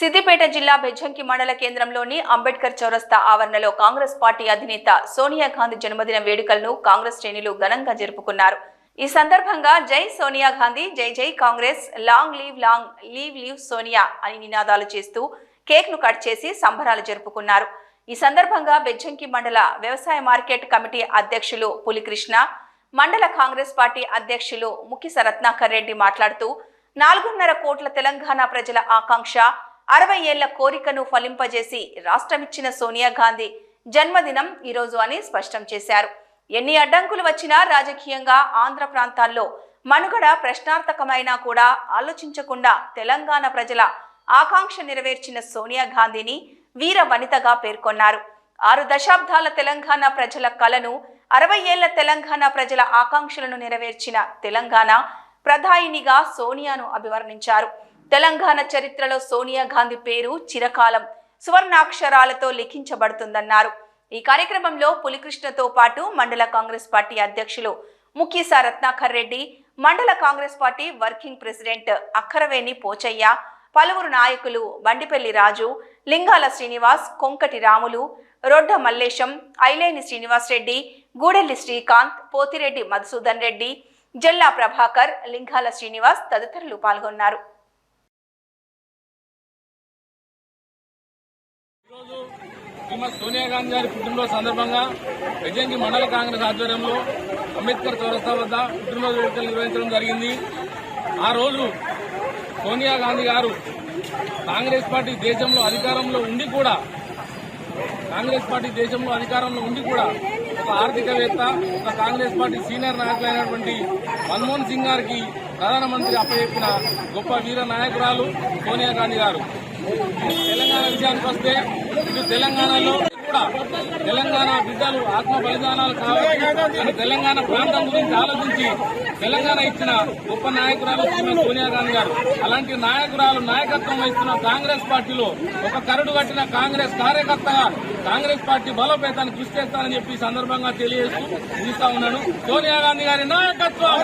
సిద్దిపేట జిల్లా బెజ్జంకి మండల కేంద్రంలోని అంబేద్కర్ చౌరస్తా ఆవరణలో కాంగ్రెస్ పార్టీ అధినేత సోనియా గాంధీ జన్మదిన వేడుకలను కాంగ్రెస్ శ్రేణులు ఘనంగా జరుపుకున్నారు. ఈ సందర్భంగా జై సోనియా గాంధీ, జై జై కాంగ్రెస్, లాంగ్ లీవ్ సోనియా అని నినాదాలు చేస్తూ కేక్ ను కట్ చేసి సంబరాలు జరుపుకున్నారు. ఈ సందర్భంగా బెజ్జంకి మండల వ్యవసాయ మార్కెట్ కమిటీ అధ్యక్షులు పులికృష్ణ, మండల కాంగ్రెస్ పార్టీ అధ్యక్షులు ముక్కిస రత్నాకర్ రెడ్డి మాట్లాడుతూ 4.5 కోట్ల తెలంగాణ ప్రజల ఆకాంక్ష 60 ఏళ్ల కోరికను ఫలింపజేసి రాష్ట్రమిచ్చిన సోనియా గాంధీ జన్మదినం ఈరోజు అని స్పష్టం చేశారు. ఎన్ని అడ్డంకులు వచ్చినా రాజకీయంగా ఆంధ్ర ప్రాంతాల్లో మనుగడ ప్రశ్నార్థకమైనా కూడా ఆలోచించకుండా తెలంగాణ ప్రజల ఆకాంక్ష నెరవేర్చిన సోనియా గాంధీని వీర వనితగా పేర్కొన్నారు. 6 దశాబ్దాల తెలంగాణ ప్రజల కలను 60 ఏళ్ల తెలంగాణ ప్రజల ఆకాంక్షలను నెరవేర్చిన తెలంగాణ ప్రధాయినిగా సోనియాను అభివర్ణించారు. తెలంగాణ చరిత్రలో సోనియా గాంధీ పేరు చిరకాలం సువర్ణాక్షరాలతో లిఖించబడుతుందన్నారు. ఈ కార్యక్రమంలో పులికృష్ణతో పాటు మండల కాంగ్రెస్ పార్టీ అధ్యక్షులు ముక్కిస రత్నాకర్ రెడ్డి, మండల Congress party working president Akkaraveni Pochaiah, పలువురు నాయకులు బండిపల్లి రాజు, లింగాల శ్రీనివాస్, కొంకటి రాములు, రొడ్డ మల్లేశం, ఐలేని శ్రీనివాస్ రెడ్డి, గూడెల్లి శ్రీకాంత్, పోతిరెడ్డి మధుసూదన్ రెడ్డి, జల్లా ప్రభాకర్, లింగాల శ్రీనివాస్ తదితరులు పాల్గొన్నారు. సోనియా గాంధీ గారి పుట్టినరోజు సందర్భంగా బెజ్జంకి మండల కాంగ్రెస్ ఆధ్వర్యంలో అంబేద్కర్ చౌరస్తా వద్ద పుట్టినరోజు వేడుకలు నిర్వహించడం జరిగింది. ఆ రోజు సోనియా గాంధీ గారు కాంగ్రెస్ పార్టీ దేశంలో అధికారంలో ఉండి కూడా ఒక ఆర్థికవేత్త, ఒక కాంగ్రెస్ పార్టీ సీనియర్ నాయకులైనటువంటి మన్మోహన్ సింగ్ గారికి ప్రధానమంత్రి అప్పచెప్పిన గొప్ప వీర నాయకురాలు సోనియా గాంధీ గారు. తెలంగాణ విషయానికి వస్తే ఇటు తెలంగాణలో కూడా తెలంగాణ బిడ్డలు ఆత్మ బలిదానాలు కావాలి, తెలంగాణ ప్రాంతం గురించి ఆలోచించి తెలంగాణ ఇచ్చిన గొప్ప నాయకురాలు సోనియా గాంధీ గారు. అలాంటి నాయకురాలు నాయకత్వం వహిస్తున్న కాంగ్రెస్ పార్టీలో ఒక కరడు కట్టిన కాంగ్రెస్ కార్యకర్తగా కాంగ్రెస్ పార్టీ బలోపేతాన్ని కృషి చేస్తానని చెప్పి ఈ సందర్భంగా తెలియజేస్తూ ముగిస్తా ఉన్నాను. సోనియా గాంధీ గారి నాయకత్వం.